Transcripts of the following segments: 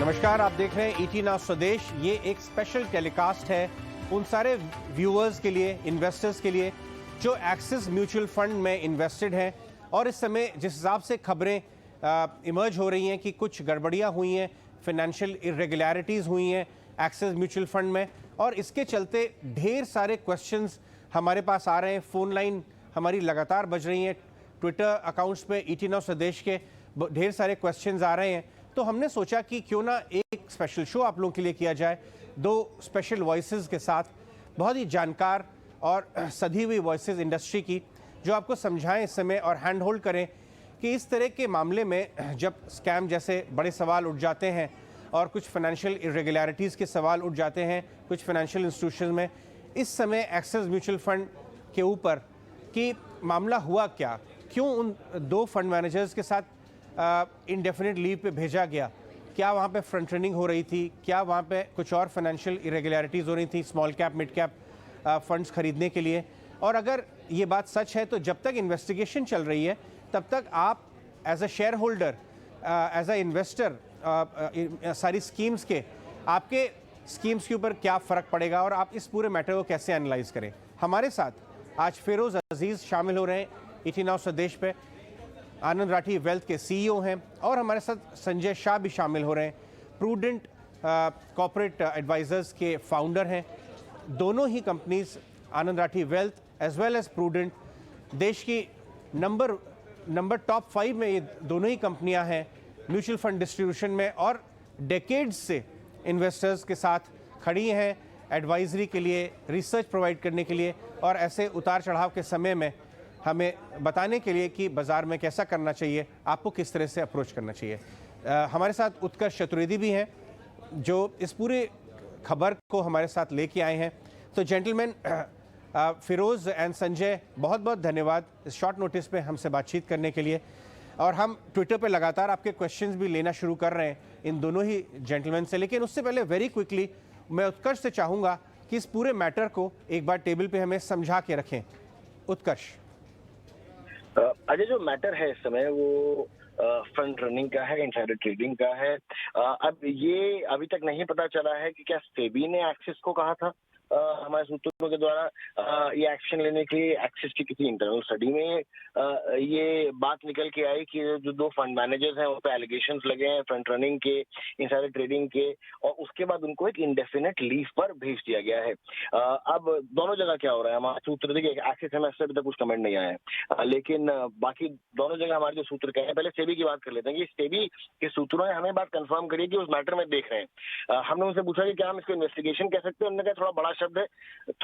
नमस्कार, आप देख रहे हैं ET नाउ स्वदेश। ये एक स्पेशल टेलीकास्ट है उन सारे व्यूअर्स के लिए, इन्वेस्टर्स के लिए जो एक्सिस म्यूचुअल फंड में इन्वेस्टेड हैं और इस समय जिस हिसाब से खबरें इमर्ज हो रही हैं कि कुछ गड़बड़ियां हुई हैं, फाइनेंशियल इरेगुलरिटीज़ हुई हैं एक्सिस म्यूचुअल फंड में, और इसके चलते ढेर सारे क्वेश्चंस हमारे पास आ रहे हैं। फ़ोन लाइन हमारी लगातार बज रही हैं, ट्विटर अकाउंट्स पे ET नाउ स्वदेश के ढेर सारे क्वेश्चंस आ रहे हैं। तो हमने सोचा कि क्यों ना एक स्पेशल शो आप लोगों के लिए किया जाए, दो स्पेशल वॉइसेस के साथ, बहुत ही जानकार और सधी हुई वॉइसेस इंडस्ट्री की, जो आपको समझाएं इस समय और हैंड होल्ड करें कि इस तरह के मामले में जब स्कैम जैसे बड़े सवाल उठ जाते हैं और कुछ फाइनेंशियल इरेगुलरिटीज़ के सवाल उठ जाते हैं कुछ फाइनेंशियल इंस्टीट्यूशन में, इस समय एक्सिस म्यूचुअल फंड के ऊपर कि मामला हुआ क्या, क्यों उन दो फंड मैनेजर्स के साथ इंडेफिनिट लीव पे भेजा गया, क्या वहाँ पे फ्रंट रनिंग हो रही थी, क्या वहाँ पे कुछ और फाइनेंशियल इरेगुलरिटीज़ हो रही थी small cap mid cap funds खरीदने के लिए। और अगर ये बात सच है तो जब तक इन्वेस्टिगेशन चल रही है तब तक आप as a shareholder, as a investor सारी स्कीम्स के, आपके स्कीम्स के ऊपर क्या फ़र्क पड़ेगा और आप इस पूरे मैटर को कैसे एनालाइज करें। हमारे साथ आज फिरोज़ अजीज़ शामिल हो रहे हैं ET नाउ स्वदेश पे, आनंद राठी वेल्थ के CEO हैं, और हमारे साथ संजय शाह भी शामिल हो रहे हैं, प्रूडेंट कॉर्पोरेट एडवाइजर्स के फाउंडर हैं। दोनों ही companies, Anand Rathi wealth as well as prudent, देश की नंबर टॉप 5 में ये दोनों ही कंपनियां हैं म्यूचुअल फंड डिस्ट्रीब्यूशन में, और डेकेड्स से इन्वेस्टर्स के साथ खड़ी हैं एडवाइजरी के लिए, रिसर्च प्रोवाइड करने के लिए, और ऐसे उतार चढ़ाव के समय में हमें बताने के लिए कि बाज़ार में कैसा करना चाहिए, आपको किस तरह से अप्रोच करना चाहिए। हमारे साथ उत्कर्ष चतुर्वेदी भी हैं जो इस पूरे खबर को हमारे साथ लेके आए हैं। तो जेंटलमैन, फिरोज़ एंड संजय, बहुत बहुत धन्यवाद इस शॉर्ट नोटिस पे हमसे बातचीत करने के लिए, और हम ट्विटर पे लगातार आपके क्वेश्चंस भी लेना शुरू कर रहे हैं इन दोनों ही जेंटलमैन से। लेकिन उससे पहले वेरी क्विकली मैं उत्कर्ष से चाहूँगा कि इस पूरे मैटर को एक बार टेबल पे हमें समझा के रखें। उत्कर्ष। अजय, जो मैटर है इस समय वो फंड रनिंग का है, इनसाइडर ट्रेडिंग का है। अब ये अभी तक नहीं पता चला है कि क्या सेबी ने एक्सिस को कहा था हमारे सूत्रों के द्वारा ये एक्शन लेने के लिए। एक्सिस की किसी इंटरनल स्टडी में ये बात निकल के आई कि जो दो फंड मैनेजर्स हैं उन पर एलिगेशंस लगे हैं फ्रंट रनिंग के, इनसाइडर ट्रेडिंग के, और उसके बाद उनको एक इंडेफिनेट लीव पर भेज दिया गया है। अब दोनों जगह क्या हो रहा है, हमारे सूत्र देखिए, एक्सिस में अभी तक कुछ कमेंट नहीं आया है, लेकिन बाकी दोनों जगह हमारे जो सूत्र कह रहे हैं, पहले सेबी की बात कर लेते हैं कि सेबी के सूत्रों ने हमें बात कंफर्म करी कि उस मैटर में देख रहे हैं। हमने उनसे पूछा कि क्या हम इसको इन्वेस्टिगेशन कह सकते हैं, उन्होंने कहा थोड़ा बड़ा शब्द है,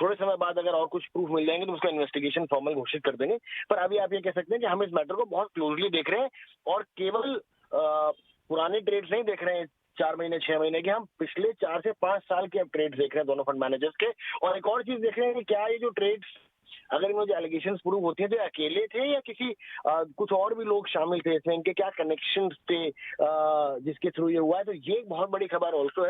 थोड़े समय बाद अगर और कुछ प्रूफ मिल जाएंगे तो उसका इन्वेस्टिगेशन फॉर्मल घोषित कर देंगे। पर अभी आप ये कह सकते हैं कि हम इस मैटर को बहुत क्लोजली देख रहे हैं, और केवल पुराने ट्रेड्स नहीं देख रहे हैं 4 महीने 6 महीने के, हम पिछले 4 से 5 साल के अब ट्रेड्स देख रहे हैं दोनों फंड मैनेजर्स के। और एक और चीज देख रहे हैं कि क्या ये जो ट्रेड्स, अगर इनमें जो एलिगेशंस प्रूव होती हैं, तो अकेले थे या किसी कुछ और भी लोग शामिल थे इसमें, इनके क्या कनेक्शंस थे जिसके थ्रू ये हुआ है। तो ये एक बहुत बड़ी खबर ऑल्सो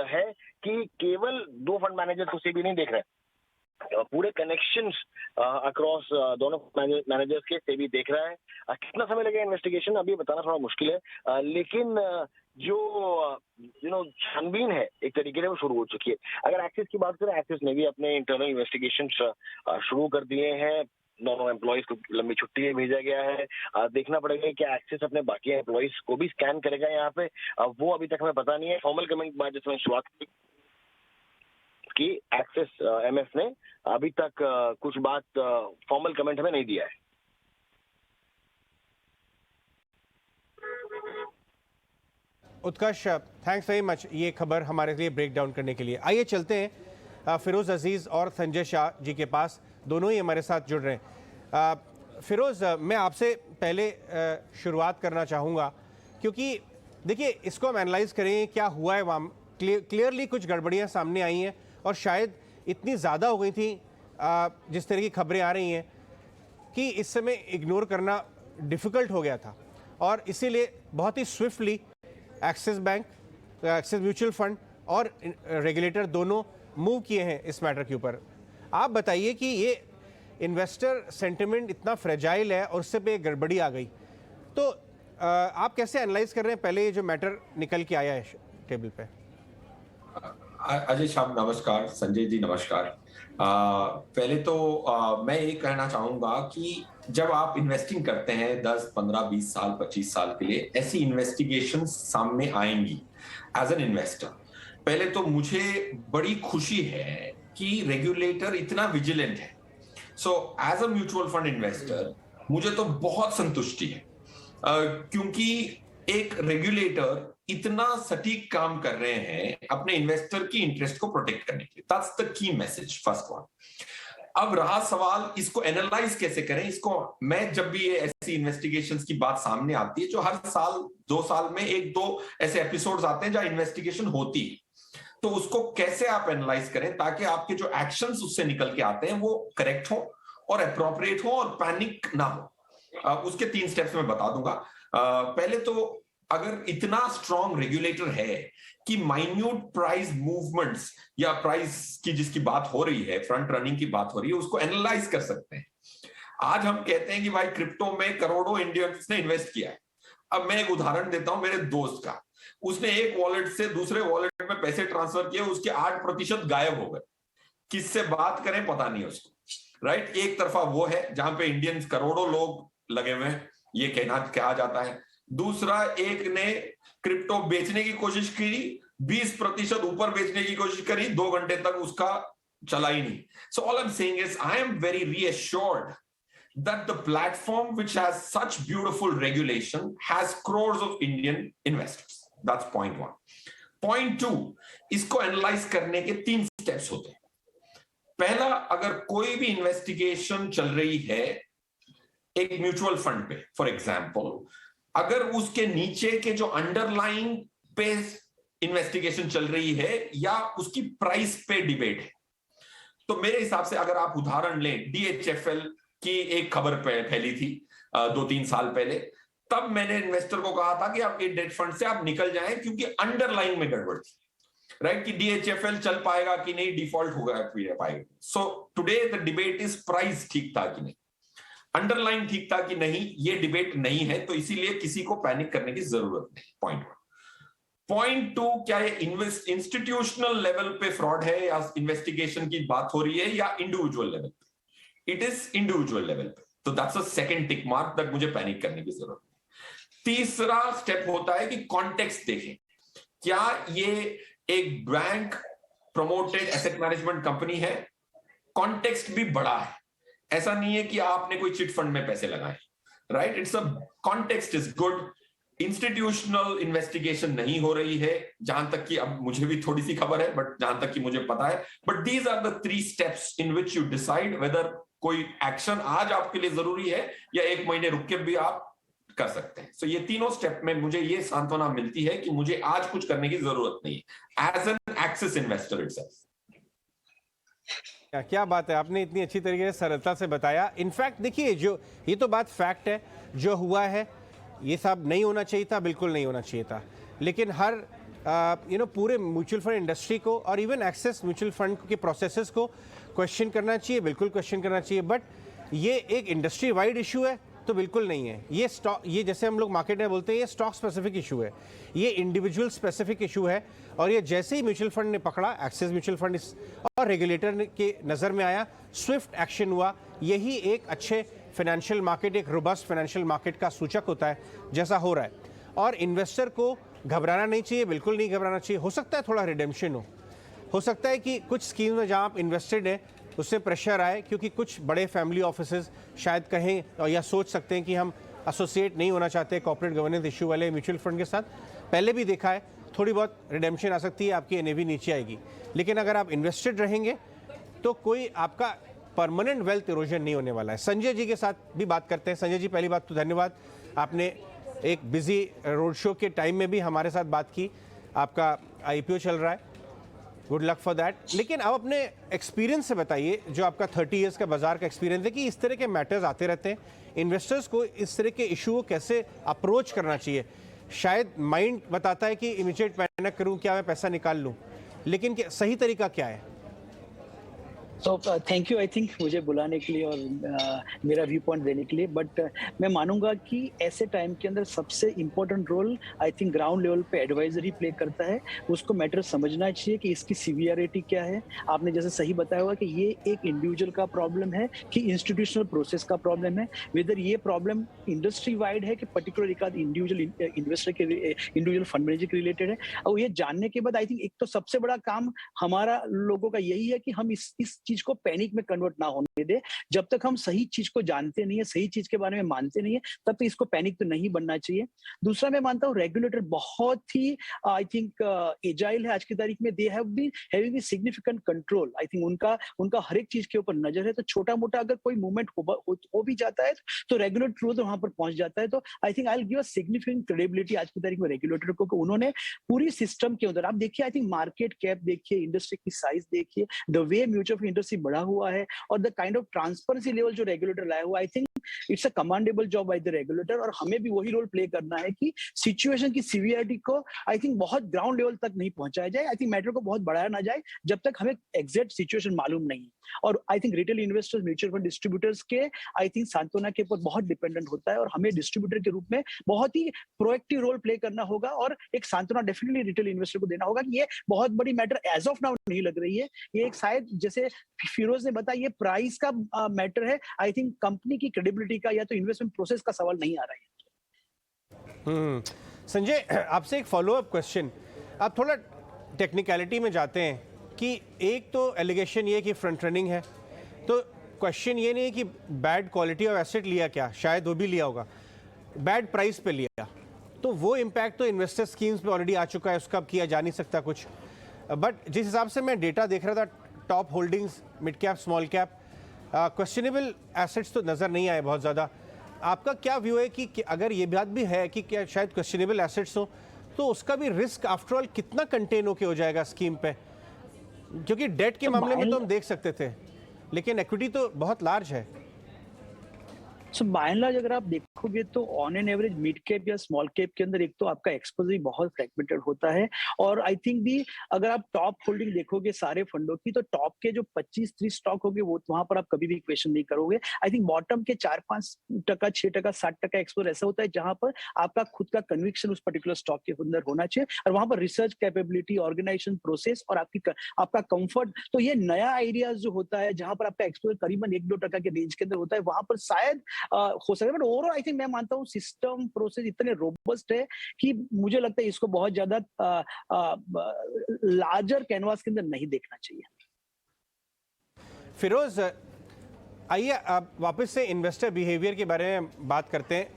है कि केवल दो फंड मैनेजर को सेबी नहीं देख रहे हैं, पूरे कनेक्शंस अक्रॉस दोनों मैनेजर्स के सेबी देख रहा है। कितना समय लगेगा इन्वेस्टिगेशन अभी बताना थोड़ा मुश्किल है, लेकिन जो छानबीन है एक तरीके से वो शुरू हो चुकी है। अगर एक्सिस की बात करें, एक्सिस ने भी अपने इंटरनल इन्वेस्टिगेशन शुरू कर दिए हैं। दोनों एम्प्लॉइज को लंबी छुट्टी में भेजा गया है। देखना पड़ेगा कि एक्सिस अपने बाकी एम्प्लॉइज को भी स्कैन करेगा यहाँ पे, वो अभी तक हमें पता नहीं है। फॉर्मल कमेंट बाद जिसमें शुरुआत की एक्सिस एमएफ ने अभी तक कुछ बात फॉर्मल कमेंट हमें नहीं दिया है। उत्कर्ष, थैंक्स वेरी मच ये खबर हमारे लिए ब्रेक डाउन करने के लिए। आइए चलते हैं फिरोज़ अजीज़ और संजय शाह जी के पास, दोनों ही हमारे साथ जुड़ रहे हैं। फिरोज़, मैं आपसे पहले शुरुआत करना चाहूँगा, क्योंकि देखिए इसको हम एनालाइज करें क्या हुआ है वहाँ। क्लियरली कुछ गड़बड़ियाँ सामने आई हैं और शायद इतनी ज़्यादा हो गई थी जिस तरह की खबरें आ रही हैं कि इस समय इग्नोर करना डिफ़िकल्ट हो गया था, और इसीलिए बहुत ही swiftly Axis bank, Axis mutual fund और रेगुलेटर दोनों मूव किए हैं इस मैटर के ऊपर। आप बताइए कि ये इन्वेस्टर सेंटिमेंट इतना फ्रेजाइल है और उससे पे गड़बड़ी आ गई, तो आप कैसे एनालाइज कर रहे हैं पहले ये जो मैटर निकल के आया है टेबल पे। अजय शाम नमस्कार, संजय जी नमस्कार। पहले तो मैं ये कहना चाहूंगा कि जब आप इन्वेस्टिंग करते हैं 10, 15, 20 साल, 25 साल के लिए, ऐसी इन्वेस्टिगेशन सामने आएंगी एज एन इन्वेस्टर। पहले तो मुझे बड़ी खुशी है कि रेगुलेटर इतना विजिलेंट है। So as a mutual fund investor मुझे तो बहुत संतुष्टि है, क्योंकि एक रेगुलेटर इतना सटीक काम कर रहे हैं अपने इन्वेस्टर की इंटरेस्ट को प्रोटेक्ट करने के लिए। That's the key message, first one. अब रहा सवाल इसको एनालाइज कैसे करें। इसको मैं जब भी ये ऐसी इन्वेस्टिगेशंस की बात सामने आती है, जो हर साल 2 साल में 1-2 ऐसे एपिसोड्स आते हैं जहां इन्वेस्टिगेशन होती है, तो उसको कैसे आप एनालाइज करें ताकि आपके जो एक्शंस उससे निकल के आते हैं वो करेक्ट हो और अप्रोप्रिएट हो और पैनिक ना हो। उसके 3 स्टेप्स मैं बता दूंगा। पहले तो अगर इतना स्ट्रॉन्ग रेगुलेटर है कि माइन्यूट प्राइस मूवमेंट्स या प्राइस की जिसकी बात हो रही है, फ्रंट रनिंग की बात हो रही है, उसको एनालाइज कर सकते हैं। आज हम कहते हैं कि भाई क्रिप्टो में करोड़ों इंडियंस ने इन्वेस्ट किया है। अब मैं एक उदाहरण देता हूं मेरे दोस्त का। उसने एक वॉलेट से दूसरे वॉलेट में पैसे ट्रांसफर किए, उसके 8% गायब हो गए। किससे बात करें पता नहीं उसको, राइट। एक तरफा वो है जहां पे इंडियंस करोड़ों लोग लगे हुए हैं, ये कहा जाता है। दूसरा, एक ने क्रिप्टो बेचने की कोशिश की, 20% ऊपर बेचने की कोशिश करी, 2 घंटे तक उसका चला ही नहीं। So all I am saying is I am very reassured that the platform which has such beautiful regulation has crores of Indian investors. That's point 1. Point 2, इसको एनालाइज करने के 3 स्टेप्स होते हैं। पहला, अगर कोई भी इन्वेस्टिगेशन चल रही है एक म्यूचुअल फंड पे, फॉर एग्जांपल, अगर उसके नीचे के जो अंडरलाइंग पे इन्वेस्टिगेशन चल रही है या उसकी प्राइस पे डिबेट है, तो मेरे हिसाब से अगर आप उदाहरण लें, DHFL की एक खबर फैली थी 2-3 साल पहले, तब मैंने इन्वेस्टर को कहा था कि आप ये डेट फंड से आप निकल जाएं क्योंकि अंडरलाइन में गड़बड़ थी, राइट, कि DHFL चल पाएगा कि नहीं, डिफॉल्ट होगा पाएगा। So today the debate is price ठीक था कि नहीं, अंडरलाइन ठीक था कि नहीं, ये डिबेट नहीं है, तो इसीलिए किसी को पैनिक करने की जरूरत नहीं। पॉइंट 1। पॉइंट 2, क्या ये इंस्टीट्यूशनल लेवल पे फ्रॉड है या इन्वेस्टिगेशन की बात हो रही है या इंडिविजुअल लेवल पे? इट इज इंडिविजुअल लेवल पे, तो that's a second tick mark that मुझे पैनिक करने की जरूरत नहीं। तीसरा स्टेप होता है कि कॉन्टेक्स्ट देखें। क्या ये एक bank promoted asset management company है? कॉन्टेक्स्ट भी बड़ा है, ऐसा नहीं है कि आपने कोई चिट फंड में पैसे लगाए, right. It's a context is good. Institutional investigation नहीं हो रही है, जहां तक कि अब मुझे भी थोड़ी सी खबर है, बट जहां तक कि मुझे पता है। But these are the 3 steps in which you decide whether कोई एक्शन आज आपके लिए जरूरी है या 1 महीने रुक के भी आप कर सकते हैं। सो ये तीनों स्टेप में मुझे ये सांत्वना मिलती है कि मुझे आज कुछ करने की जरूरत नहीं है as an Axis investor itself. क्या बात है, आपने इतनी अच्छी तरीके से सरलता से बताया। इनफैक्ट देखिए, जो ये तो बात फैक्ट है, जो हुआ है ये सब नहीं होना चाहिए था, बिल्कुल नहीं होना चाहिए था। लेकिन हर पूरे म्यूचुअल फंड इंडस्ट्री को और इवन एक्सेस म्यूचुअल फंड के प्रोसेसेस को क्वेश्चन करना चाहिए, बिल्कुल क्वेश्चन करना चाहिए। बट ये एक इंडस्ट्री वाइड इशू है तो बिल्कुल नहीं है। ये स्टॉक, ये जैसे हम लोग मार्केट में बोलते हैं, ये स्टॉक स्पेसिफिक इशू है, ये इंडिविजुअल स्पेसिफिक इशू है। और ये जैसे ही म्यूचुअल फंड ने पकड़ा, एक्सिस म्यूचुअल फंड और रेगुलेटर के नज़र में आया, स्विफ्ट एक्शन हुआ। यही एक अच्छे फाइनेंशियल मार्केट, एक रोबस्ट फाइनेंशियल मार्केट का सूचक होता है, जैसा हो रहा है। और इन्वेस्टर को घबराना नहीं चाहिए, बिल्कुल नहीं घबराना चाहिए। हो सकता है थोड़ा रिडेम्पशन हो सकता है कि कुछ स्कीम में जहां आप इन्वेस्टेड हैं उससे प्रेशर आए, क्योंकि कुछ बड़े फैमिली ऑफिसेज शायद कहें या सोच सकते हैं कि हम एसोसिएट नहीं होना चाहते कॉर्पोरेट गवर्नेंस इशू वाले म्यूचुअल फंड के साथ। पहले भी देखा है, थोड़ी बहुत रिडेम्पशन आ सकती है, आपकी एनएवी नीचे आएगी। लेकिन अगर आप इन्वेस्टेड रहेंगे तो कोई आपका परमानेंट वेल्थ इरोजन नहीं होने वाला है। संजय जी के साथ भी बात करते हैं। संजय जी, पहली बात तो धन्यवाद, आपने एक बिजी रोड शो के टाइम में भी हमारे साथ बात की। आपका IPO चल रहा है, गुड लक फॉर दैट। लेकिन अब अपने एक्सपीरियंस से बताइए, जो आपका 30 इयर्स का बाजार का एक्सपीरियंस है, कि इस तरह के मैटर्स आते रहते हैं, इन्वेस्टर्स को इस तरह के इशू को कैसे अप्रोच करना चाहिए। शायद माइंड बताता है कि इमीडिएट पैनिक करूं, क्या मैं पैसा निकाल लूं, लेकिन सही तरीका क्या है? तो थैंक यू आई थिंक मुझे बुलाने के लिए और मेरा व्यू पॉइंट देने के लिए, बट मैं मानूंगा कि ऐसे टाइम के अंदर सबसे important role I think ground level पे एडवाइजर ही प्ले करता है। उसको मैटर समझना चाहिए कि इसकी सीवियरिटी क्या है। आपने जैसे सही बताया हुआ कि ये एक इंडिविजुअल का प्रॉब्लम है कि इंस्टीट्यूशनल प्रोसेस का प्रॉब्लम है, वेदर ये प्रॉब्लम इंडस्ट्री वाइड है कि पर्टिकुलर एक इंडिविजुअल इन्वेस्टर के इंडिविजुअल फंड मैनेजर के रिलेटेड है। और ये जानने के बाद आई थिंक एक तो सबसे बड़ा काम हमारा लोगों का यही है कि हम इस चीज को पैनिक में कन्वर्ट ना होने दे। जब तक हम सही चीज को जानते नहीं है, सही चीज के बारे में मानते नहीं है, तब तक इसको पैनिक तो नहीं बनना चाहिए। दूसरा मैं मानता हूँ रेगुलेटर बहुत ही आई थिंक एजाइल है आज की तारीख में। They have been having a significant control. I think उनका हर एक चीज के ऊपर नजर है। तो छोटा मोटा अगर कोई मूवमेंट हो भी जाता है तो रेगुलेटर तुरंत वहां पर पहुंच जाता है। तो I think I will give a significant credibility आज की तारीख में रेगुलेटर को कि उन्होंने पूरी सिस्टम के अंदर, आप देखिए आई थिंक मार्केट कैप देखिए, इंडस्ट्री की साइज देखिए, द वे म्यूचुअल इंडस्ट्री बढ़ा हुआ है और the kind of transparency level जो रेगुलेटर लाया हुआ, I think it's a commendable job by the regulator. और हमें भी वही रोल प्ले करना है कि सिचुएशन की सीवियरिटी को आई थिंक बहुत ग्राउंड लेवल तक नहीं पहुंचाया जाए। आई थिंक मैटर को बहुत बढ़ाया ना जाए जब तक हमें एग्जैक्ट सिचुएशन मालूम नहीं है। और I think retail investors, mutual fund distributors के आई थिंक सांत्वना के ऊपर बहुत डिपेंडेंट होता है और हमें डिस्ट्रीब्यूटर के रूप में बहुत ही प्रोएक्टिव रोल प्ले करना होगा और एक सांत्वना डेफिनेटली रिटेल इन्वेस्टर को देना होगा कि ये बहुत बड़ी मैटर एज ऑफ नाउ नहीं लग रही है। ये एक शायद जैसे फिरोज ने बताया, ये प्राइस का मैटर है। आई थिंक कंपनी की क्रेडिबिलिटी का या तो इन्वेस्टमेंट प्रोसेस का सवाल नहीं आ रहा है। संजय, आपसे एक फॉलोअप क्वेश्चन। आप थोड़ा टेक्निकलिटी में जाते हैं कि एक तो एलिगेशन ये कि फ्रंट रनिंग है, तो क्वेश्चन ये नहीं है कि बैड क्वालिटी ऑफ एसेट लिया, क्या शायद वो भी लिया होगा, बैड प्राइस पे लिया, तो वो इम्पैक्ट तो इन्वेस्टर स्कीम्स पे ऑलरेडी आ चुका है, उसका अब किया जा नहीं सकता कुछ। बट जिस हिसाब से मैं डेटा देख रहा था, top holdings, mid cap, small cap, questionable assets तो नज़र नहीं आए बहुत ज़्यादा। आपका क्या व्यू है कि अगर ये बात भी है कि क्या शायद क्वेश्चनेबल एसेट्स हो, तो उसका भी रिस्क आफ्टर ऑल कितना कंटेन होके हो जाएगा स्कीम पे? क्योंकि डेट के मामले में तो हम देख सकते थे, लेकिन इक्विटी तो बहुत लार्ज है। सो बाय एंड लार्ज अगर आप देखोगे तो on an average mid cap या स्मॉल कैप के अंदर एक तो आपका एक्सपोजर बहुत फ्रैगमेंटेड होता है। और आई थिंक भी अगर आप टॉप होल्डिंग देखोगे सारे फंडों की, तो टॉप के जो 25-30 स्टॉक होंगे वो वहां पर आप कभी भी क्वेश्चन नहीं करोगे। आई थिंक बॉटम के 4-5%, 6%, 60% एक्सपोजर ऐसा होता है जहां पर आपका खुद का कन्विक्शन उस पर्टिकुलर स्टॉक के अंदर होना चाहिए और वहां पर रिसर्च कैपेबिलिटी, ऑर्गेनाइजेशन प्रोसेस और आपका कंफर्ट। तो ये नया आइडियाज जो होता है जहां पर आपका एक्सपोजर करीबन 1-2% के रेंज के अंदर होता है, वहां पर शायद हो सकता है। बट ओवरऑल आई थिंक मैं मानता हूँ सिस्टम प्रोसेस इतने रोबस्ट है कि मुझे लगता है इसको बहुत ज्यादा लार्जर कैनवास के अंदर नहीं देखना चाहिए। फिरोज, आइए आप वापस से इन्वेस्टर बिहेवियर के बारे में बात करते हैं।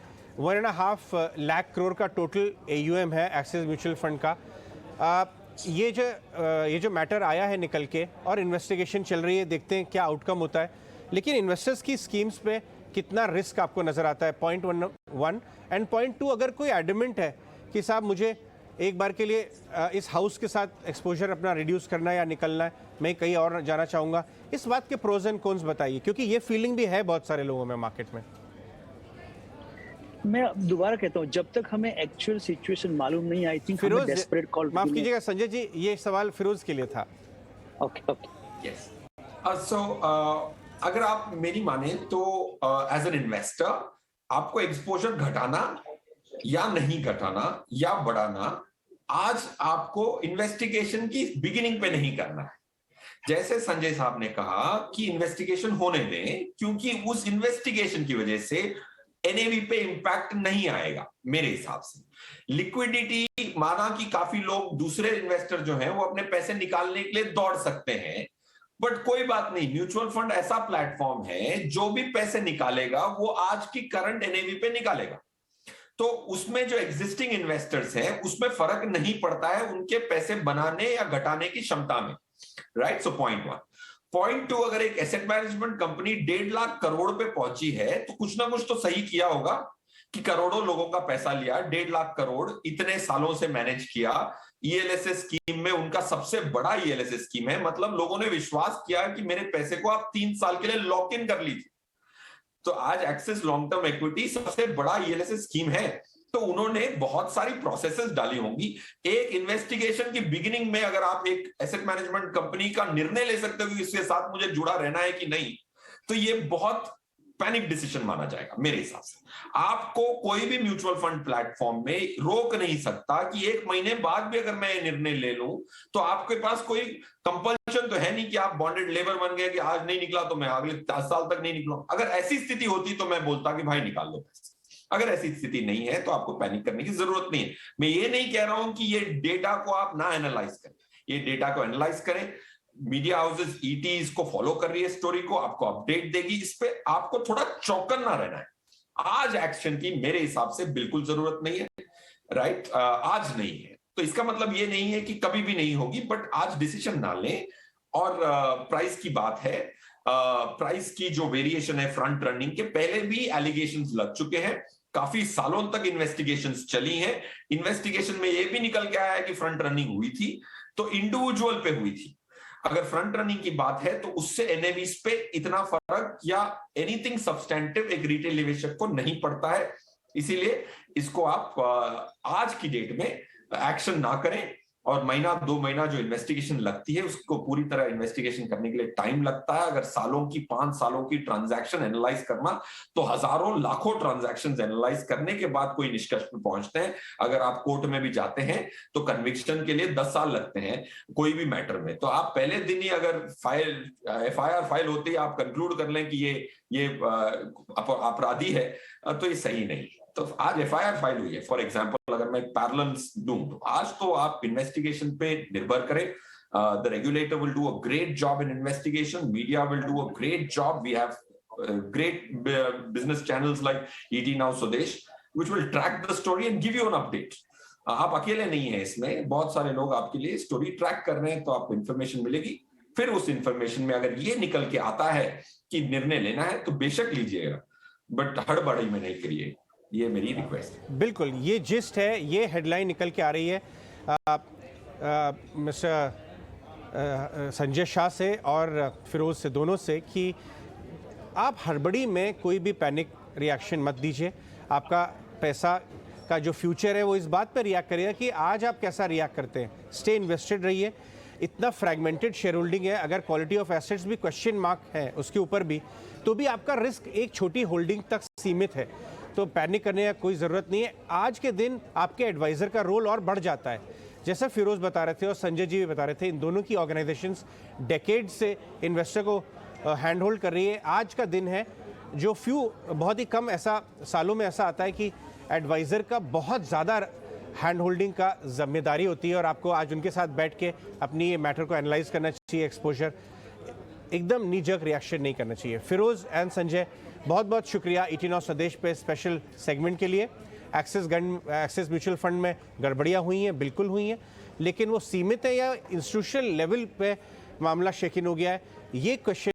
1.5 लाख करोड़ का टोटल AUM है एक्सिस म्यूचुअल फंड का। ये जो मैटर आया है निकल के और इन्वेस्टिगेशन चल रही है, देखते हैं क्या आउटकम होता है। लेकिन इन्वेस्टर्स की स्कीम्स पे कितना रिस्क आपको नजर आता है? पॉइंट 1 एंड पॉइंट 2, अगर कोई एडमेंट है कि साहब मुझे एक बार के लिए इस हाउस के साथ एक्सपोजर अपना रिड्यूस करना है या निकलना है, मैं कहीं और जाना चाहूँगा, इस बात के प्रोज एंड कॉन्स बताइए, क्योंकि ये फीलिंग भी है बहुत सारे लोगों में मार्केट में। मैं दोबारा कहता हूँ, जब तक हमें एक्चुअल सिचुएशन मालूम नहीं, आई थिंक हमें डेस्परेट कॉल। माफ कीजिएगा संजय जी, ये सवाल फिरोज के लिए था। Okay yes. सो अगर आप मेरी माने तो एज एन इन्वेस्टर आपको एक्सपोजर घटाना या नहीं घटाना या बढ़ाना, आज आपको इन्वेस्टिगेशन की बिगिनिंग पे नहीं करना है। जैसे संजय साहब ने कहा कि इन्वेस्टिगेशन होने दें, क्योंकि उस इन्वेस्टिगेशन की वजह से एनएवी पे इंपैक्ट नहीं आएगा। मेरे हिसाब से लिक्विडिटी, माना कि काफी लोग दूसरे इन्वेस्टर जो हैं वो अपने पैसे निकालने के लिए दौड़ सकते हैं, बट कोई बात नहीं, म्यूचुअल फंड ऐसा प्लेटफॉर्म है जो भी पैसे निकालेगा वो आज की करंट एनएवी पे निकालेगा। तो उसमें जो एग्जिस्टिंग इन्वेस्टर्स हैं उसमें फर्क नहीं पड़ता है उनके पैसे बनाने या घटाने की क्षमता में, राइट? So point 1। पॉइंट 2, अगर एक asset management company 1.5 lakh crore पे पहुंची है तो कुछ ना कुछ तो सही किया होगा कि करोड़ों लोगों का पैसा लिया, 1.5 लाख करोड़ इतने सालों से मैनेज किया। ELSS स्कीम में उनका सबसे बड़ा ELSS स्कीम है, मतलब लोगों ने विश्वास किया कि मेरे पैसे को आप 3 साल के लिए लॉक इन कर लीजिए। तो आज एक्सिस लॉन्ग टर्म इक्विटी सबसे बड़ा ELSS स्कीम है। तो उन्होंने बहुत सारी प्रोसेसेस डाली होंगी। एक इन्वेस्टिगेशन की बिगिनिंग में अगर आप एक एसेट मैनेजमेंट कंपनी का निर्णय ले सकते हो कि इसके साथ मुझे जुड़ा रहना है कि नहीं, तो ये बहुत पैनिक डिसीजन माना जाएगा मेरे हिसाब से। आपको कोई भी म्यूचुअल फंड प्लेटफॉर्म में रोक नहीं सकता कि 1 महीने बाद भी अगर मैं ये निर्णय ले लूं, तो आपके पास कोई कंपल्शन तो है नहीं कि आप बॉन्डेड लेबर बन गए कि आज नहीं निकला तो मैं अगले 10 साल तक नहीं निकलूं। अगर ऐसी स्थिति होती तो मैं बोलता कि भाई निकाल लो पैसे। अगर ऐसी स्थिति नहीं है तो आपको पैनिक करने की जरूरत नहीं है। मैं ये नहीं कह रहा हूं कि ये डेटा को आप ना एनालाइज करें, ये डेटा को एनालाइज करें। मीडिया हाउसेस ईटी इसको फॉलो कर रही है, स्टोरी को आपको अपडेट देगी, इस पे आपको थोड़ा चौकन्ना रहना है। आज एक्शन की मेरे हिसाब से बिल्कुल जरूरत नहीं है, राइट? आज नहीं है तो इसका मतलब ये नहीं है कि कभी भी नहीं होगी, बट आज डिसीजन ना लें। और प्राइस की बात है, प्राइस की जो वेरिएशन है फ्रंट रनिंग के, पहले भी एलिगेशंस लग चुके हैं, काफी सालों तक इन्वेस्टिगेशंस चली हैं। इन्वेस्टिगेशन में ये भी निकल के आया है कि फ्रंट रनिंग हुई थी तो इंडिविजुअल पे हुई थी। अगर फ्रंट रनिंग की बात है तो उससे एनएवीज पे इतना फर्क या एनीथिंग सब्सटेंटिव एक रिटेल निवेशक को नहीं पड़ता है। इसीलिए इसको आप आज की डेट में एक्शन ना करें, और महीना 2 महीना जो इन्वेस्टिगेशन लगती है उसको पूरी तरह इन्वेस्टिगेशन करने के लिए टाइम लगता है। अगर 5 सालों की ट्रांजैक्शन एनालाइज करना, तो हजारों लाखों ट्रांजैक्शंस एनालाइज करने के बाद कोई निष्कर्ष पर पहुंचते हैं। अगर आप कोर्ट में भी जाते हैं तो कन्विक्शन के लिए 10 साल लगते हैं कोई भी मैटर में। तो आप पहले दिन ही अगर एफआईआर फाइल होते ही आप कंक्लूड कर लें कि ये अपराधी है, तो ये सही नहीं। तो आज एफआईआर फाइल हुई है, फॉर एग्जांपल अगर मैं पैरेलल्स दूं तो आज तो आप इन्वेस्टिगेशन पे निर्भर करें। The regulator will do a great job in investigation, media will do a great job, we have great business channels like ET Now Swadesh which will track the story and give you an update. आप अकेले नहीं है इसमें, बहुत सारे लोग आपके लिए स्टोरी ट्रैक कर रहे हैं, तो आपको इन्फॉर्मेशन मिलेगी। फिर उस इन्फॉर्मेशन में अगर ये निकल के आता है कि निर्णय लेना है तो बेशक लीजिएगा, बट हड़बड़ी में नहीं करिए, ये मेरी रिक्वेस्ट है। बिल्कुल, ये जिस्ट है, ये हेडलाइन निकल के आ रही है मिस्टर संजय शाह से और फिरोज से, दोनों से, कि आप हड़बड़ी में कोई भी पैनिक रिएक्शन मत दीजिए। आपका पैसा का जो फ्यूचर है वो इस बात पर रिएक्ट करेगा कि आज आप कैसा रिएक्ट करते हैं। स्टे इन्वेस्टेड रहिए। इतना फ्रैगमेंटेड शेयर होल्डिंग है, अगर क्वालिटी ऑफ एसेट्स भी क्वेश्चन मार्क है उसके ऊपर भी, तो भी आपका रिस्क एक छोटी होल्डिंग तक सीमित है, तो पैनिक करने की कोई ज़रूरत नहीं है। आज के दिन आपके एडवाइज़र का रोल और बढ़ जाता है, जैसा फिरोज बता रहे थे और संजय जी भी बता रहे थे। इन दोनों की ऑर्गेनाइजेशंस डेकेड से इन्वेस्टर को हैंड होल्ड कर रही है। आज का दिन है जो बहुत ही कम ऐसा सालों में ऐसा आता है कि एडवाइज़र का बहुत ज़्यादा हैंड होल्डिंग का जिम्मेदारी होती है, और आपको आज उनके साथ बैठ के अपनी ये मैटर को एनालाइज करना चाहिए। एक्सपोजर एकदम नी-जर्क रिएक्शन नहीं करना चाहिए। फिरोज एंड संजय, बहुत बहुत शुक्रिया ET Now स्वदेश पे स्पेशल सेगमेंट के लिए। एक्सिस म्यूचुअल फंड में गड़बड़ियाँ हुई हैं, बिल्कुल हुई हैं, लेकिन वो सीमित है या इंस्टीट्यूशनल लेवल पे मामला शेकिन हो गया है, ये क्वेश्चन